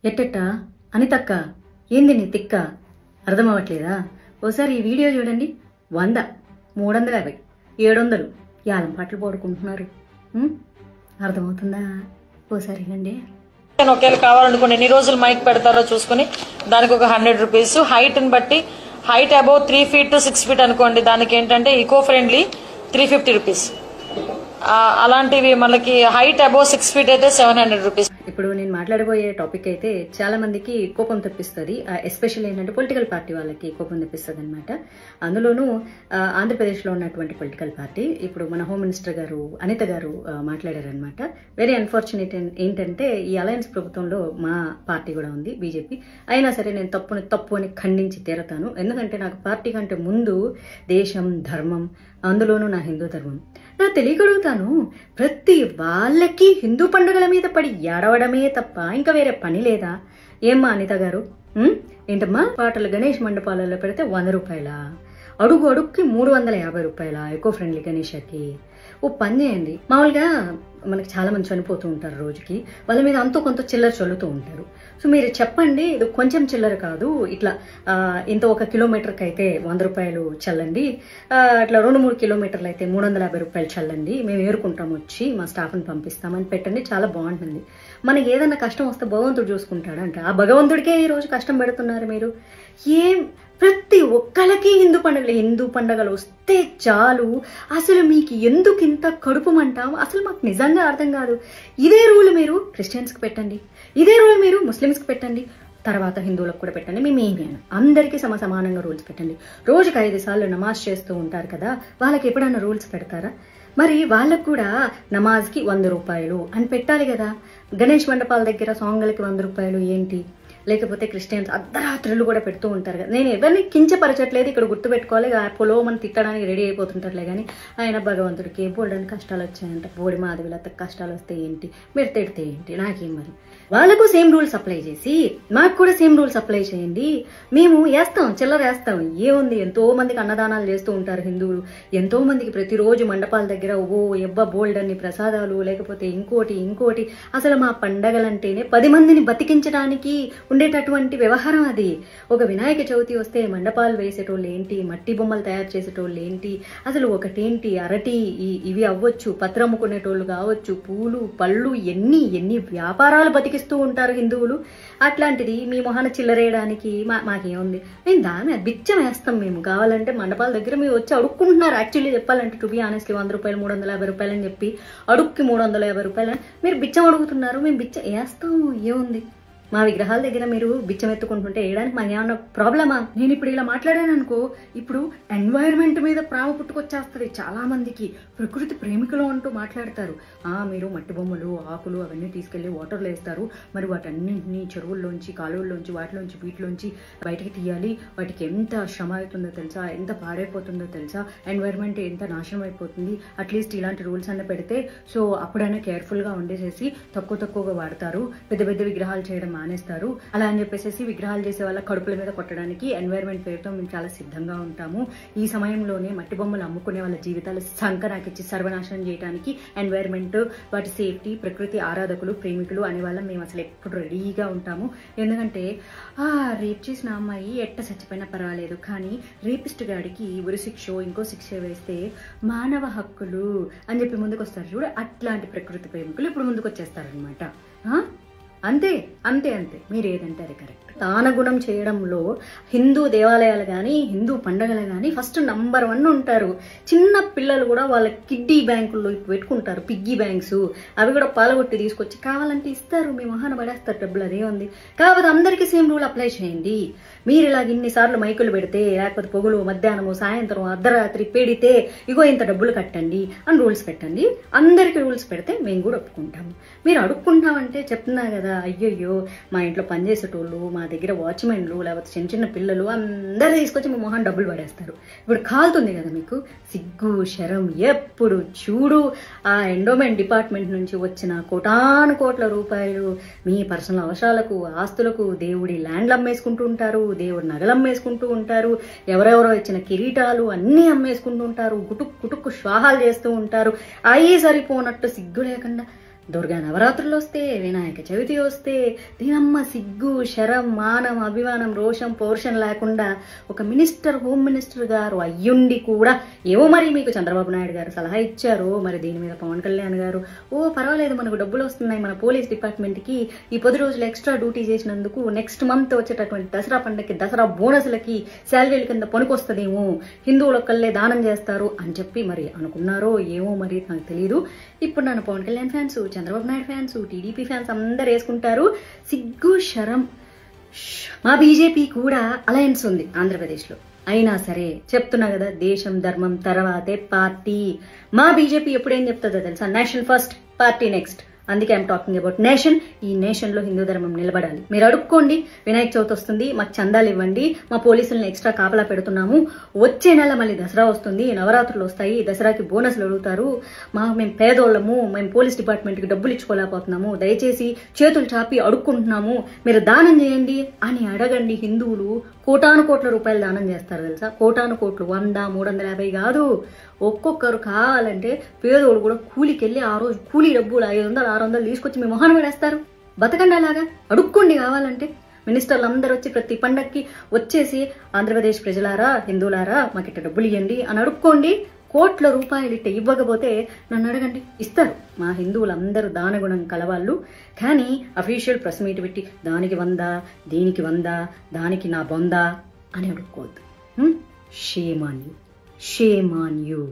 ఎట్టెట్టా అనితక్క ఏంది నీ తిక్క అర్థమవట్లేదా? ఓసారి ఈ వీడియో చూడండి. 100, 350, 700 యాలం పాటలు పాడుకుంటున్నారు. అర్థమవుతుందా? ఓసారి వినండి. ఒకేలా కావాలనుకోండి ఎన్ని రోజులు మైక్ పెడతారో చూసుకుని దానికి ఒక 100 రూపీస్. హైట్ ని బట్టి height above 3 feet to 6 feet అనుకోండి, దానికి ఏంటంటే ఈకో ఫ్రెండ్లీ 350 రూపీస్. అలాంటివి మనకి హైట్ అబౌవ్ 6 feet అయితే 700 రూపీస్. ఇప్పుడు నేను మాట్లాడబోయే టాపిక్ అయితే చాలా మందికి కోపం తెప్పిస్తుంది. ఎస్పెషల్లీ ఏంటంటే పొలిటికల్ పార్టీ వాళ్ళకి కోపం తెప్పిస్తుంది అనమాట. అందులోనూ ఆంధ్రప్రదేశ్లో ఉన్నటువంటి పొలిటికల్ పార్టీ ఇప్పుడు మన హోమ్ మినిస్టర్ గారు అనిత గారు మాట్లాడారనమాట. వెరీ అన్ఫార్చునేట్ ఏంటంటే ఈ అలయన్స్ ప్రభుత్వంలో మా పార్టీ కూడా ఉంది, బీజేపీ. అయినా సరే నేను తప్పు అని ఖండించి తీరతాను. ఎందుకంటే నాకు పార్టీ కంటే ముందు దేశం, ధర్మం, అందులోనూ నా హిందూ ధర్మం. నా తెలియగలుగుతాను, ప్రతి వాళ్ళకి హిందూ పండుగల మీద పడి ఏడవడమే తప్ప ఇంకా వేరే పని లేదా? ఏమ్మా అనిత గారు, ఏంటమ్మా పాటలు గణేష్ మండపాలలో పెడితే 100 రూపాయలా? అడుగుకి 350 రూపాయల ఎకో ఫ్రెండ్లీ గణేషకి? ఓ పని చేయండి. మామూలుగా మనకి చాలా మంది చనిపోతూ ఉంటారు రోజుకి, వాళ్ళ మీద అంతో కొంత చిల్లర చల్లుతూ ఉంటారు. సో మీరు చెప్పండి, ఇది కొంచెం చిల్లర కాదు, ఇట్లా ఇంత 1 కిలోమీటర్కి అయితే 100 రూపాయలు చల్లండి, అట్లా 2-3 కిలోమీటర్లు అయితే 350 రూపాయలు చల్లండి, మేము ఏరుకుంటాం, వచ్చి మా స్టాఫ్ని పంపిస్తామని పెట్టండి. చాలా బాగుంటుంది. మనకి ఏదైనా కష్టం వస్తే భగవంతుడు చూసుకుంటాడంట. ఆ భగవంతుడికే ఈ రోజు కష్టం పెడుతున్నారు మీరు. ప్రతి ఒక్కళ్ళకి హిందూ పండుగలు వస్తే చాలు, అసలు మీకు ఎందుకు ఇంత కడుపుమంటాం? అసలు మాకు నిజంగా అర్థం కాదు. ఇదే రూల్ మీరు క్రిస్టియన్స్కి పెట్టండి, ఇదే రూల్ మీరు ముస్లిమ్స్కి పెట్టండి, తర్వాత హిందువులకు కూడా పెట్టండి. మేమేమి అందరికీ సమానంగా రూల్స్ పెట్టండి. రోజుకి 5 సార్లు నమాజ్ చేస్తూ ఉంటారు కదా, వాళ్ళకి ఎప్పుడైనా రూల్స్ పెడతారా? మరి వాళ్ళకు కూడా నమాజ్కి 100 రూపాయలు అని పెట్టాలి కదా. గణేష్ మండపాల దగ్గర సాంగులకి 100 రూపాయలు ఏంటి? లేకపోతే క్రిస్టియన్స్ అర్ధరాత్రులు కూడా పెడుతూ ఉంటారు కదా. నేను ఎవరిని కించపరచట్లేదు, ఇక్కడ గుర్తుపెట్టుకోవాలి. పొలో మనం తిట్టడానికి రెడీ అయిపోతుంటారులే కానీ ఆయన భగవంతుడికి బోల్డని కష్టాలు వచ్చాయంట, బోడి మాధవిలత కష్టాలు వస్తే ఏంటి, మీరు తిడితే ఏంటి, నాకేం? మరి వాళ్ళకు సేమ్ రూల్స్ అప్లై చేసి మాకు కూడా సేమ్ రూల్స్ అప్లై చేయండి. మేము వేస్తాం, చిల్లర వేస్తాం, ఏముంది. ఎంతో మందికి అన్నదానాలు చేస్తూ ఉంటారు హిందువులు, ఎంతో మందికి ప్రతిరోజు మండపాల దగ్గర బోల్డ్ అన్ని ప్రసాదాలు, లేకపోతే ఇంకోటి. అసలు మా పండగలంటేనే 10 మందిని బతికించడానికి ఉండేటటువంటి వ్యవహారం అది. ఒక వినాయక చవితి వస్తే మండపాలు వేసేటోళ్ళు ఏంటి, మట్టి బొమ్మలు తయారు చేసేటోళ్ళు ఏంటి, అసలు ఒకటేంటి అరటి ఇవి అవ్వచ్చు, పత్రం అమ్ముకునేటోళ్ళు కావచ్చు, పూలు పళ్ళు, ఎన్ని వ్యాపారాలు బతికిస్తూ ఉంటారు హిందువులు. అట్లాంటిది మీ మొహాన చిల్లరేయడానికి మాకేముంది? మేము దాని బిచ్చం వేస్తాం. మేము కావాలంటే మండపాల దగ్గర మీరు వచ్చి అడుక్కుంటున్నారు. యాక్చువల్లీ చెప్పాలంటే టు బి ఆనెస్ట్లీ 100 రూపాయలు 350 రూపాయలు అని చెప్పి అడుక్కి 350 రూపాయలు మీరు బిచ్చం అడుగుతున్నారు. మేము బిచ్చం వేస్తాము, ఏముంది? మా విగ్రహాల దగ్గర మీరు బిచ్చం ఎత్తుకుంటుంటే వేయడానికి మాకు ఏమన్నా ప్రాబ్లమా? నేను ఇప్పుడు ఇలా మాట్లాడాను అనుకో, ఇప్పుడు ఎన్వైరన్మెంట్ మీద ప్రేమ పుట్టుకొచ్చేస్తుంది చాలా మందికి. ప్రకృతి ప్రేమికులు అంటూ మాట్లాడతారు. మీరు మట్టి బొమ్మలు, ఆకులు అవన్నీ తీసుకెళ్లి వాటర్లో వేస్తారు, మరి వాటన్నింటినీ చెరువుల్లోంచి, కాలువల్లోంచి, వీటిలోంచి బయటకి తీయాలి. వాటికి ఎంత శ్రమ అవుతుందో తెలుసా, ఎంత పాడైపోతుందో తెలుసా, ఎన్వైరన్మెంట్ ఎంత నాశనం అయిపోతుంది. అట్లీస్ట్ ఇలాంటి రూల్స్ అన్న పెడితే సో అప్పుడైనా కేర్ఫుల్గా ఉండేసేసి తక్కువగా వాడతారు, పెద్ద విగ్రహాలు చేయడం మానేస్తారు. అలా అని చెప్పేసి విగ్రహాలు చేసే వాళ్ళ కడుపుల మీద కొట్టడానికి ఎన్వైరన్మెంట్ పేరుతో మేము చాలా సిద్ధంగా ఉంటాము. ఈ సమయంలోనే మట్టి బొమ్మలు అమ్ముకునే వాళ్ళ జీవితాలు సంకనాకిచ్చి సర్వనాశనం చేయడానికి ఎన్వైరన్మెంట్, వాటి సేఫ్టీ, ప్రకృతి ఆరాధకులు, ప్రేమికులు అనే వాళ్ళం మేము అసలు ఎప్పుడు రెడీగా ఉంటాము. ఎందుకంటే రేప్ చేసిన అమ్మాయి ఎట్ట చచ్చిపోయినా పర్వాలేదు, కానీ రేపిస్ట్ గాడికి ఉరి శిక్ష, ఇంకో శిక్ష వేస్తే మానవ హక్కులు అని చెప్పి ముందుకు వస్తారు చూడు. అట్లాంటి ప్రకృతి ప్రేమికులు ఇప్పుడు ముందుకు వచ్చేస్తారనమాట. అంతే మీరు ఏదంటే అది కరెక్ట్. దానగుణం చేయడంలో హిందూ దేవాలయాలు కానీ, హిందూ పండుగలు కానీ ఫస్ట్ నంబర్ 1 ఉంటారు. చిన్న పిల్లలు కూడా వాళ్ళ కిడ్డీ బ్యాంకుల్లో పెట్టుకుంటారు, పిగ్గీ బ్యాంక్స్. అవి కూడా పాలగొట్టి తీసుకొచ్చి కావాలంటే ఇస్తారు, మీ మొహాన పడేస్తారు డబ్బులు, అదేముంది. కాకపోతే అందరికీ సేమ్ రూల్ అప్లై చేయండి. మీరు ఇలాగ ఇన్నిసార్లు మైకులు పెడితే, లేకపోతే పొగులు, మధ్యాహ్నము, సాయంత్రం, అర్ధరాత్రి పెడితే ఇగో ఇంత డబ్బులు కట్టండి అని రూల్స్ పెట్టండి. అందరికీ రూల్స్ పెడితే మేము కూడా ఒప్పుకుంటాము. మీరు అడుక్కుంటామంటే చెప్తున్నా కదా, అయ్యయ్యో మా ఇంట్లో పనిచేసేటోళ్ళు, మా దగ్గర వాచ్మెన్లు, లేకపోతే చిన్న పిల్లలు అందరూ తీసుకొచ్చి మీ మొహం డబ్బులు పడేస్తారు. ఇప్పుడు కాలుతుంది కదా మీకు, సిగ్గు శరం. ఎప్పుడు చూడు ఆ ఎండోమెంట్ డిపార్ట్మెంట్ నుంచి వచ్చిన కోట్ల రూపాయలు మీ పర్సనల్ అవసరాలకు, ఆస్తులకు, దేవుడి ల్యాండ్లు అమ్మేసుకుంటూ ఉంటారు, దేవుడి నగలు అమ్మేసుకుంటూ ఉంటారు, ఎవరెవరో ఇచ్చిన కిరీటాలు అన్నీ అమ్మేసుకుంటూ ఉంటారు, కుటుక్కు శ్వాహాలు చేస్తూ ఉంటారు. అయ్యి సరిపోనట్టు సిగ్గు లేకుండా దుర్గా నవరాత్రులు వస్తే, వినాయక చవితి వస్తే, దీనమ్మ సిగ్గు, శరం, మానం, అభిమానం, రోషం, పౌరుషం లేకుండా ఒక మినిస్టర్, హోమ్ మినిస్టర్ గారు అయ్యుండి కూడా ఏవో మరి మీకు చంద్రబాబు నాయుడు గారు సలహా ఇచ్చారు, మరి దీని మీద పవన్ కళ్యాణ్ గారు పర్వాలేదు మనకు డబ్బులు వస్తున్నాయి మన పోలీస్ డిపార్ట్మెంట్కి ఈ 10 రోజులు ఎక్స్ట్రా డ్యూటీ చేసినందుకు నెక్స్ట్ మంత్ వచ్చేటటువంటి దసరా పండుగకి, దసరా బోనస్లకి శాలరీల కింద పనికొస్తుందేమో, హిందువులొక్కళ్ళే దానం చేస్తారు అని చెప్పి మరి అనుకున్నారో ఏమో మరి నాకు తెలియదు. ఇప్పుడు నన్ను Pavan Kalyan fans, Chandrababu Naidu fans, TDP fans అందరు వేసుకుంటారు. సిగ్గు శరం. మా బీజేపీ కూడా అలయన్స్ ఉంది ఆంధ్రప్రదేశ్లో. అయినా సరే చెప్తున్నా కదా, దేశం ధర్మం తర్వాతే పార్టీ. మా బీజేపీ ఎప్పుడు ఏం చెప్తుందో తెలుసా? Nation first, party next. అందుకే ఐఎమ్ టాకింగ్ అబౌట్ నేషన్. ఈ నేషన్ లో హిందూ ధర్మం నిలబడాలి. మీరు అడుక్కోండి, వినాయక చవితి వస్తుంది మాకు చందాలు ఇవ్వండి, మా పోలీసులను ఎక్స్ట్రా కాపలా పెడుతున్నాము, వచ్చే నెల మళ్ళీ దసరా వస్తుంది, నవరాత్రులు వస్తాయి, దసరాకి బోనస్లు అడుగుతారు, మేము పేదోళ్ళము, మేము పోలీస్ డిపార్ట్మెంట్కి డబ్బులు ఇచ్చుకోలేకపోతున్నాము, దయచేసి చేతులు చాపి అడుక్కుంటున్నాము, మీరు దానం చేయండి అని అడగండి. హిందువులు కోటాను కోట్ల రూపాయలు దానం చేస్తారు తెలుసా? కోటాను కోట్లు, 100, 350 కాదు. ఒక్కొక్కరు కావాలంటే పేదోడు కూడా కూలికి వెళ్ళి ఆ రోజు కూలీ డబ్బులు 500, 600 తీసుకొచ్చి మీ మొహాన్ని వేస్తారు. బతకండి అలాగా, అడుక్కోండి కావాలంటే. మినిస్టర్లు అందరూ వచ్చి ప్రతి పండక్కి వచ్చేసి ఆంధ్రప్రదేశ్ ప్రజలారా, హిందువులారా మాకు ఇట్ట డబ్బులు ఇవ్వండి అని అడుక్కోండి. కోట్ల రూపాయలు ఇట్ట ఇవ్వకపోతే నన్ను అడగండి, ఇస్తారు. మా హిందువులందరూ దానగుణం కలవాళ్ళు. కానీ అఫీషియల్ ప్రెస్ మీట్ పెట్టి దానికి 100, దీనికి 100, దానికి నా 100 అని అడుక్కోవద్దు. Shame on you, shame on you.